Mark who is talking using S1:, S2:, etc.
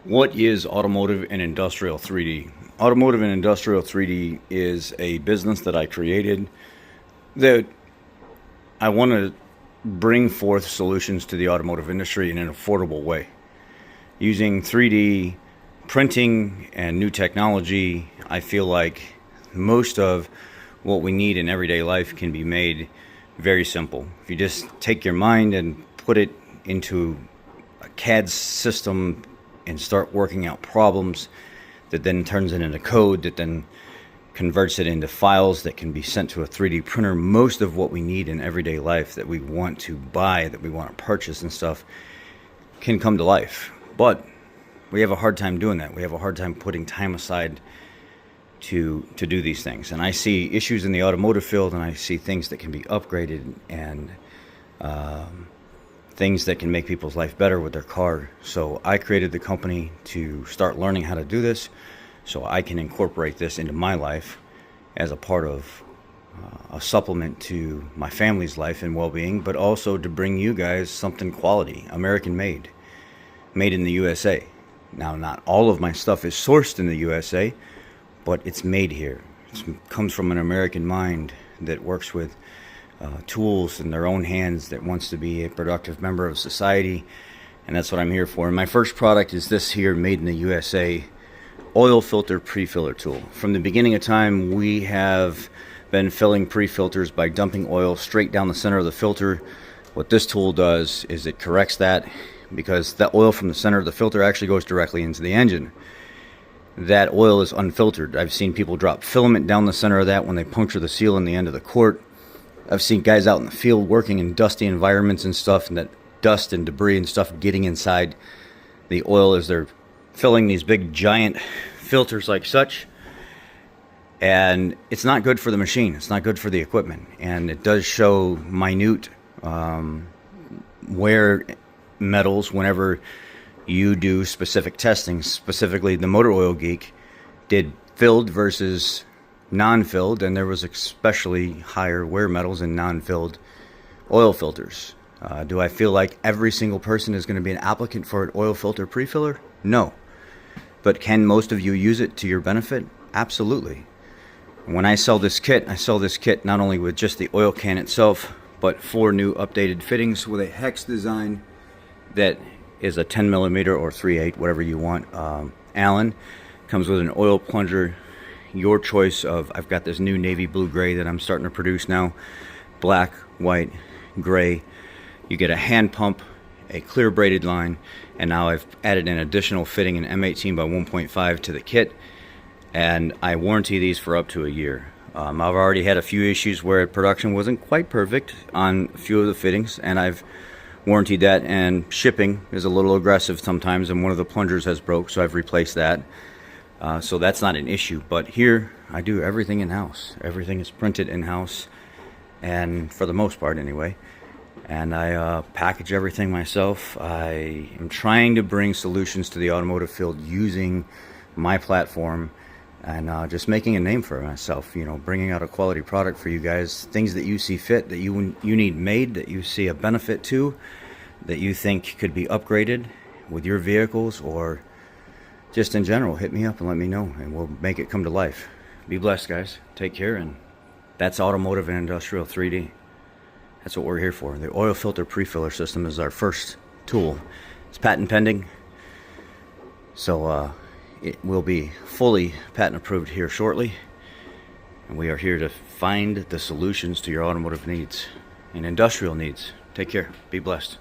S1: What is Automotive and Industrial 3D? Automotive and Industrial 3D is a business that I created that I want to bring forth solutions to the automotive industry in an affordable way. Using 3D printing and new technology, I feel like most of what we need in everyday life can be made very simple. If you just take your mind and put it into a CAD system and start working out problems that then turns it into code that then converts it into files that can be sent to a 3D printer. Most of what we need in everyday life that we want to buy, that we want to purchase and stuff can come to life. But we have a hard time doing that. We have a hard time putting time aside to do these things. And I see issues in the automotive field, and I see things that can be upgraded and things that can make people's life better with their car. So I created the company to start learning how to do this so I can incorporate this into my life as a part of a supplement to my family's life and well-being, but also to bring you guys something quality, American made in the USA. Now, not all of my stuff is sourced in the USA, but it's made here. It comes from an American mind that works with tools in their own hands, that wants to be a productive member of society, and that's what I'm here for. And my first product is this here, made in the USA, oil filter pre-filler tool. From the beginning of time, we have been filling pre-filters by dumping oil straight down the center of the filter. What this tool does is it corrects that, because that oil from the center of the filter actually goes directly into the engine. That oil is unfiltered. I've seen people drop filament down the center of that when they puncture the seal in the end of the quart. I've seen guys out in the field working in dusty environments and stuff, and that dust and debris and stuff getting inside the oil as they're filling these big giant filters like such. And it's not good for the machine. It's not good for the equipment. And it does show minute wear metals whenever you do specific testing. Specifically, the Motor Oil Geek did filled versus non-filled, and there was especially higher wear metals in non-filled oil filters. Do I feel like every single person is going to be an applicant for an oil filter pre-filler? No. But can most of you use it to your benefit? Absolutely. When I sell this kit not only with just the oil can itself, but 4 new updated fittings with a hex design that is a 10 millimeter or 3/8, whatever you want, Allen. Comes with an oil plunger, your choice of, I've got this new navy blue gray that I'm starting to produce now, black, white, gray. You get a hand pump, a clear braided line, and now I've added an additional fitting, an M18 by 1.5 to the kit, and I warranty these for up to a year. I've already had a few issues where production wasn't quite perfect on a few of the fittings, and I've warranted that, and shipping is a little aggressive sometimes, and one of the plungers has broke, so I've replaced that. So that's not an issue. But here I do everything in-house. Everything is printed in-house, and for the most part anyway. And I package everything myself. I am trying to bring solutions to the automotive field using my platform, and just making a name for myself, you know, bringing out a quality product for you guys, things that you see fit, that you need made, that you see a benefit to, that you think could be upgraded with your vehicles, or just in general. Hit me up and let me know, and we'll make it come to life. Be blessed, guys. Take care. And that's Automotive and Industrial 3D. That's what we're here for. The oil filter pre-filler system is our first tool. It's patent pending, so it will be fully patent approved here shortly, and we are here to find the solutions to your automotive needs and industrial needs. Take care. Be blessed.